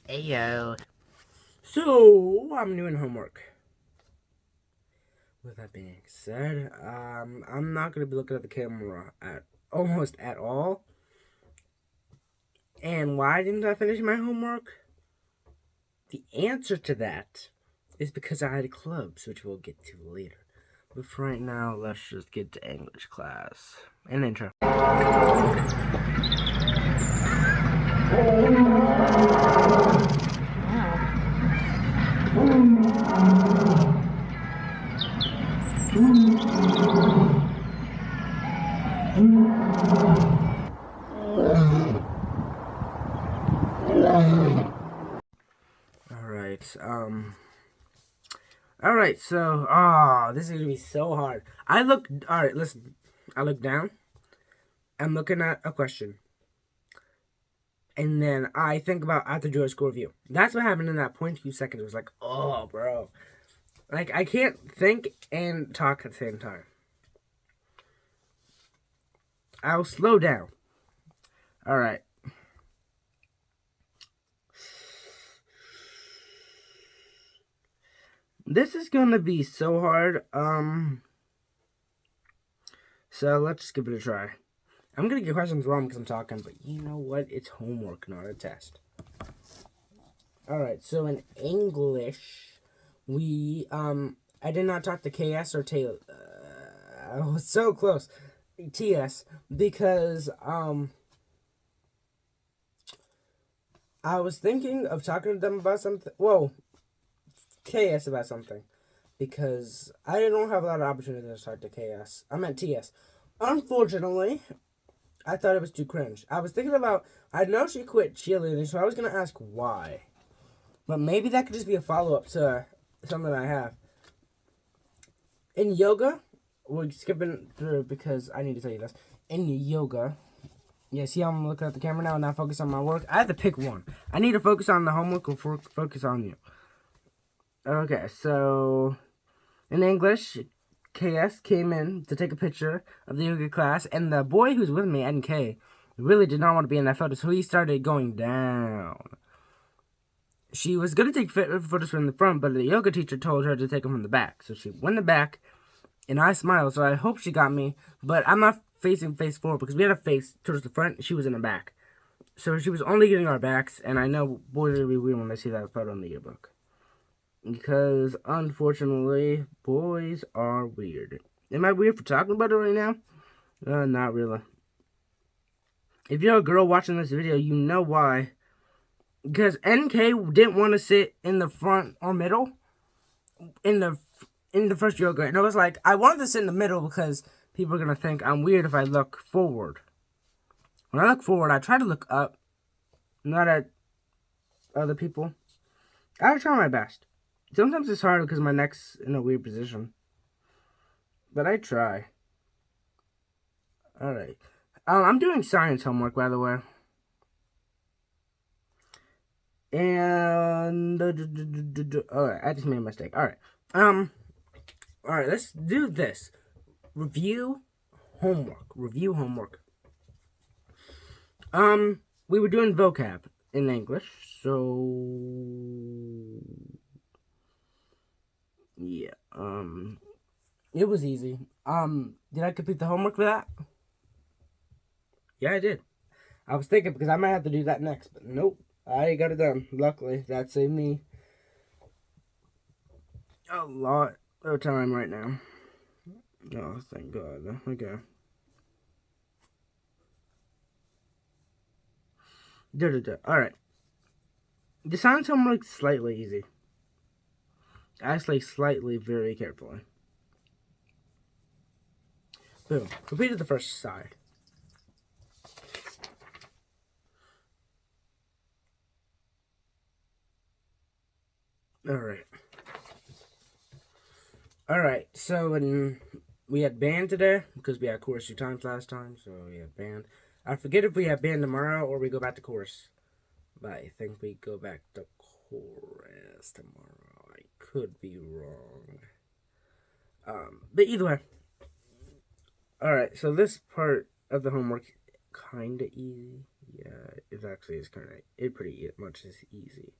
Ayo. So, I'm doing homework. With that being said, I'm not going to be looking at the camera at almost at all. And why didn't I finish my homework? The answer to that is because I had clubs, which we'll get to later. But for right now, let's just get to English class. An intro. Alright, so, this is gonna be so hard. Alright, listen. I look down. I'm looking at a question. And then I think about I have to do a school review. That's what happened in that 0.2 seconds. It was like, oh, bro. Like, I can't think and talk at the same time. I'll slow down. Alright. This is gonna be so hard. So let's just give it a try. I'm gonna get questions wrong because I'm talking, but you know what? It's homework, not a test. Alright, so in English, I did not talk to KS or Taylor. I was so close. TS, because, I was thinking of talking to them about something. Whoa, KS about something. Because I don't have a lot of opportunities to talk to KS. I meant TS. Unfortunately, I thought it was too cringe. I was thinking about, I know she quit cheerleading, so I was going to ask why. But maybe that could just be a follow-up to something I have. In yoga, we're skipping through because I need to tell you this. In yoga, yeah, see how I'm looking at the camera now and not focus on my work? I have to pick one. I need to focus on the homework or focus on you. Okay, so in English, KS came in to take a picture of the yoga class, and the boy who's with me, NK, really did not want to be in that photo, so he started going down. She was going to take photos from the front, but the yoga teacher told her to take them from the back. So she went in the back, and I smiled, so I hope she got me. But I'm not facing face forward, because we had a face towards the front, she was in the back. So she was only getting our backs, and I know boys will be weird when they see that photo in the yearbook. Because, unfortunately, boys are weird. Am I weird for talking about it right now? Not really. If you're a girl watching this video, you know why. Because NK didn't want to sit in the front or middle in the first yoga. And I was like, I wanted to sit in the middle because people are going to think I'm weird if I look forward. When I look forward, I try to look up, not at other people. I try my best. Sometimes it's hard because my neck's in a weird position. But I try. Alright. I'm doing science homework, by the way. And alright, I just made a mistake. Alright. Alright, let's do this. Review homework. We were doing vocab in English, so yeah. It was easy. Did I complete the homework for that? Yeah, I did. I was thinking because I might have to do that next, but nope. I got it done. Luckily, that saved me a lot of time right now. Oh, thank God. Okay. Alright. The science homework's slightly easy. Actually, slightly, very carefully. Boom. Completed the first side. Alright. Alright, so we had band today, because we had chorus 2 times last time, so we had band. I forget if we have band tomorrow or we go back to chorus. But I think we go back to chorus tomorrow. I could be wrong. But either way. Alright, so this part of the homework kinda easy. Yeah, it actually is kind of it pretty much is easy.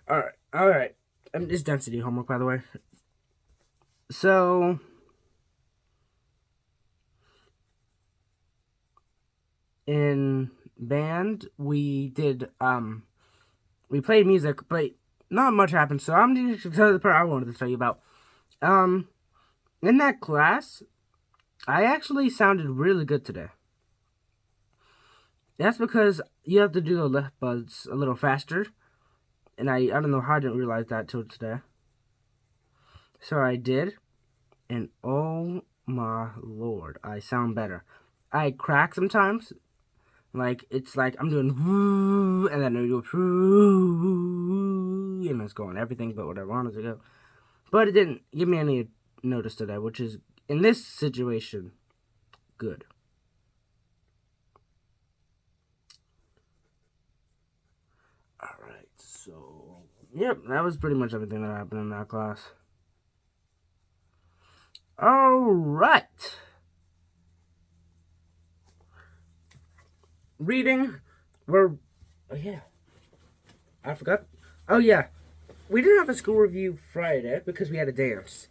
All right. It's density homework, by the way. So in band, we played music, but not much happened. So I'm just to tell you the part I wanted to tell you about. Um, in that class, I actually sounded really good today. That's because you have to do the left buds a little faster, and I don't know how I didn't realize that till today. So I did, and oh my lord, I sound better. I crack sometimes, like it's like I'm doing woo, and then I do woo, and it's going everything but what I wanted to go. But it didn't give me any notice today, which is in this situation good. Alright, so yep, that was pretty much everything that happened in that class. Alright. Reading. Oh yeah. I forgot. Oh yeah. We didn't have a school review Friday because we had a dance.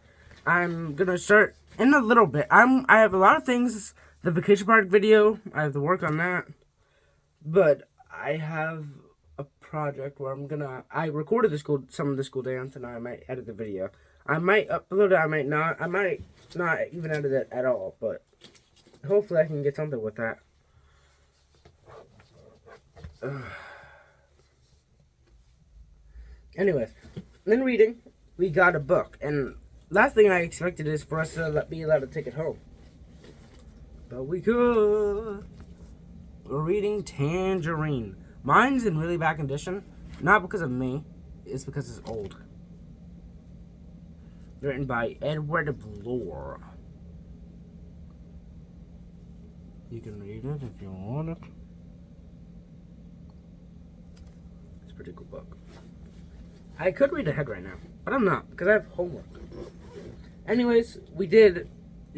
I'm gonna start in a little bit. I have a lot of things. The vacation park video, I have to work on that. But I have a project where I recorded some of the school dance, and I might edit the video. I might upload it, I might not. I might not even edit it at all, but hopefully I can get something with that. Anyways, then reading, we got a book, and last thing I expected is for us to be allowed to take it home. But we could. We're reading Tangerine. Mine's in really bad condition, not because of me, it's because it's old. Written by Edward Bloor. You can read it if you want it. It's a pretty cool book. I could read ahead right now, but I'm not because I have homework. Anyways, we did.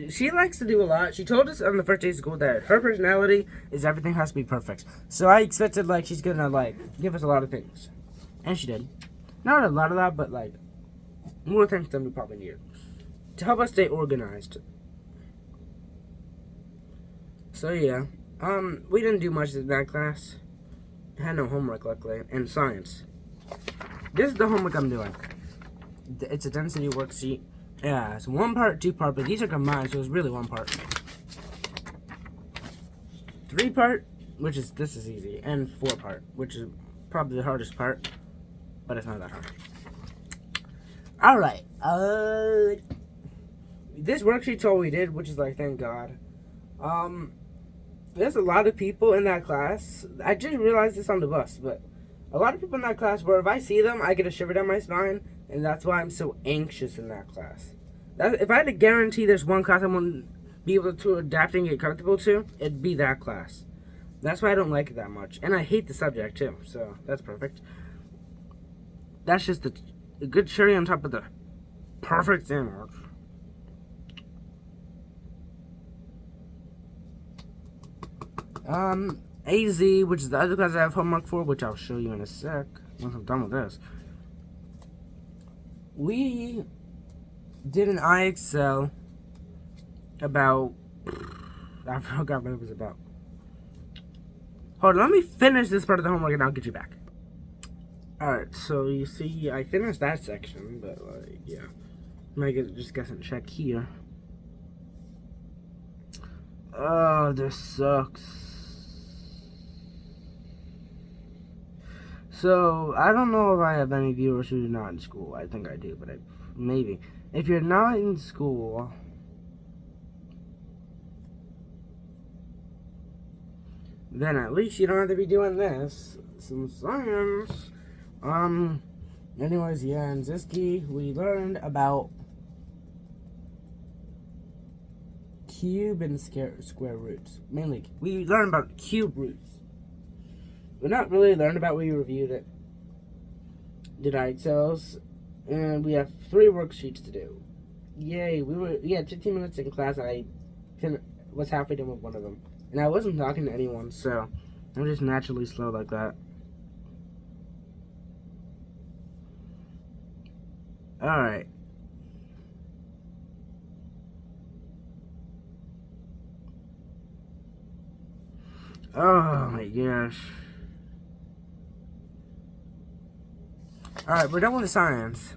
She likes to do a lot. She told us on the first day of school that her personality is everything has to be perfect. So I expected like she's gonna like give us a lot of things, and she did. Not a lot of that, but like more things than we probably needed to help us stay organized. So yeah, we didn't do much in that class. I had no homework luckily, and science. This is the homework I'm doing. It's a density worksheet. Yeah, it's 1 part, 2 part, but these are combined, so it's really 1 part. 3 part, this is easy, and 4 part, which is probably the hardest part, but it's not that hard. Alright, this worksheet's all we did, which is like, thank God. There's a lot of people in that class. I just realized this on the bus, but a lot of people in that class where if I see them, I get a shiver down my spine, and that's why I'm so anxious in that class. If I had to guarantee there's one class I wouldn't be able to adapt and get comfortable to, it'd be that class. That's why I don't like it that much. And I hate the subject, too, so that's perfect. That's just a good cherry on top of the perfect sandwich. AZ, which is the other class I have homework for, which I'll show you in a sec once I'm done with this. We did an IXL about, I forgot what it was about. Hold on, let me finish this part of the homework and I'll get you back. Alright, so you see, I finished that section, but like, yeah. Might just get some check here. Oh, this sucks. So, I don't know if I have any viewers who are not in school. I think I do, but maybe. If you're not in school, then at least you don't have to be doing this. Some science. Anyways, yeah, in Ziski, we learned about cube and square roots. Mainly, we learned about cube roots. We're not really learned about. We reviewed it. Did IXLs, and we have 3 worksheets to do. Yay, we had 15 minutes in class. Was halfway done with one of them, and I wasn't talking to anyone, so I'm just naturally slow like that. All right. Oh my gosh. Alright, we're done with the science.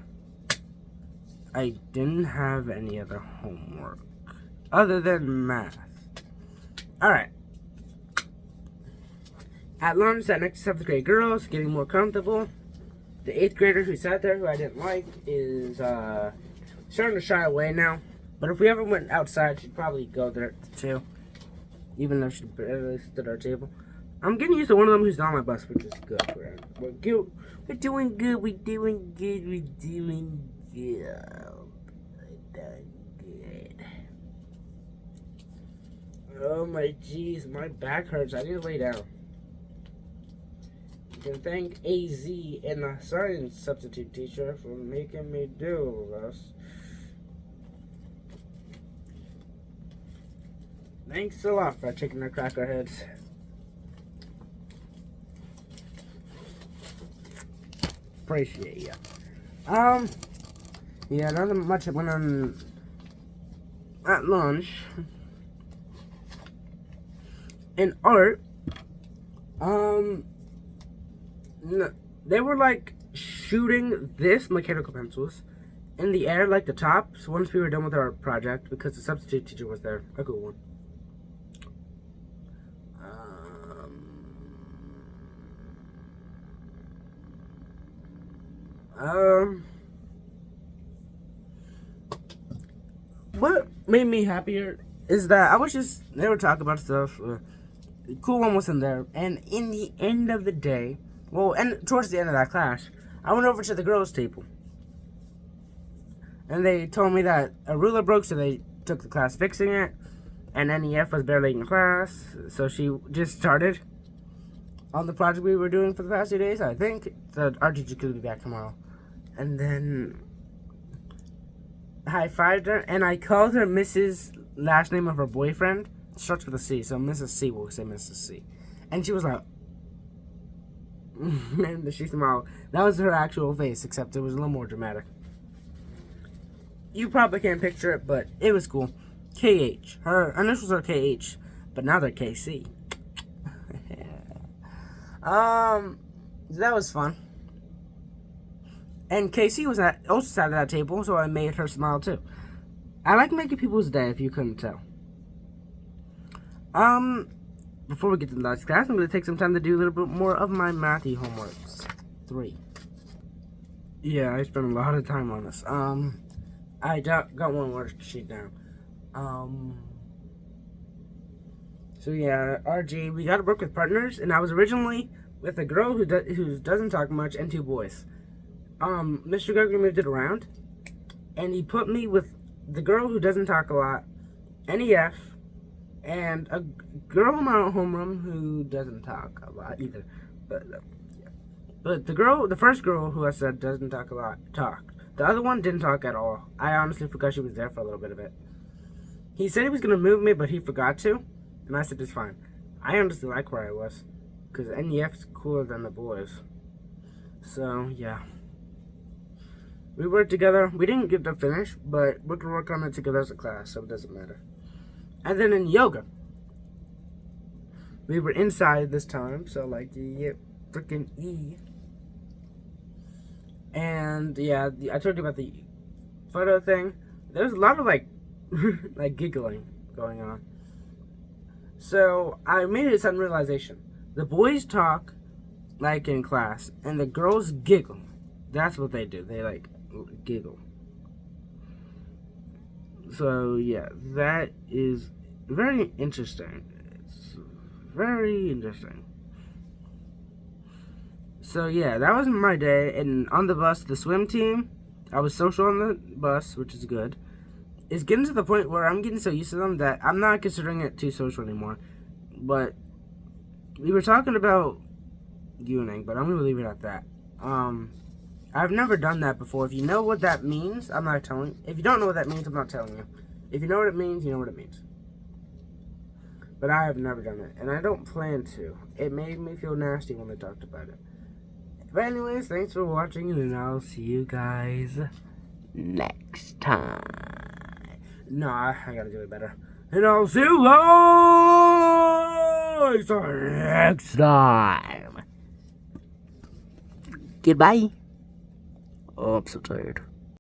I didn't have any other homework other than math. Alright. At lunch, that next to 7th grade girls, getting more comfortable. The 8th grader who sat there, who I didn't like, is starting to shy away now. But if we ever went outside, she'd probably go there too. Even though she barely stood at our table. I'm getting used to one of them who's on my bus, which is good. We're good. We're doing good. We're doing good. We're doing good. Oh my jeez, my back hurts. I need to lay down. You can thank AZ and the science substitute teacher for making me do this. Thanks a lot for chicken and cracker heads. Appreciate ya. Yeah, nothing much went on at lunch. In art, they were like shooting this mechanical pencils in the air, like the tops, once we were done with our project, because the substitute teacher was there. A good one. What made me happier is that they were talking about stuff. The cool one wasn't there, and in the end of the day, and towards the end of that class, I went over to the girls' table, and they told me that a ruler broke, so they took the class fixing it, and NEF was barely in class, so she just started on the project we were doing for the past 2 days. I think the art teacher could be back tomorrow. And then high-fived her, and I called her Mrs. last name of her boyfriend. It starts with a C, so Mrs. C will say Mrs. C. And she was like, and she smiled. That was her actual face, except it was a little more dramatic. You probably can't picture it, but it was cool. KH. Her initials are KH, but now they're KC. That was fun. And KC was also sat at that table, so I made her smile too. I like making people's day, if you couldn't tell. Before we get to the last class, I'm going to take some time to do a little bit more of my mathy homeworks. 3. Yeah, I spent a lot of time on this. I got one worksheet down. So yeah, RG, we got to work with partners, and I was originally with a girl who doesn't talk much and 2 boys. Mr. Gregory moved it around, and he put me with the girl who doesn't talk a lot, NEF, and a girl in my homeroom who doesn't talk a lot either. But the first girl who I said doesn't talk a lot, talked. The other one didn't talk at all. I honestly forgot she was there for a little bit of it. He said he was going to move me, but he forgot to, and I said it's fine. I honestly like where I was, because NEF's cooler than the boys. So, yeah. We worked together. We didn't get to finish, but we're going to work on it together as a class, so it doesn't matter. And then in yoga, we were inside this time, so like, yeah, freaking E. And yeah, I told you about the photo thing. There's a lot of like, like giggling going on. So I made a sudden realization. The boys talk like in class, and the girls giggle. That's what they do. They like giggle. So yeah, that is very interesting. It's very interesting. So yeah, that was my day. And on the bus, the swim team, I was social on the bus, which is good. It's getting to the point where I'm getting so used to them that I'm not considering it too social anymore. But we were talking about Ewing, but I'm gonna leave it at that. I've never done that before. If you know what that means, I'm not telling. If you don't know what that means, I'm not telling you. If you know what it means, you know what it means. But I have never done it, and I don't plan to. It made me feel nasty when I talked about it. But anyways, thanks for watching, and I'll see you guys next time. No, I gotta do it better. And I'll see you guys next time. Goodbye. Oh, I'm so tired.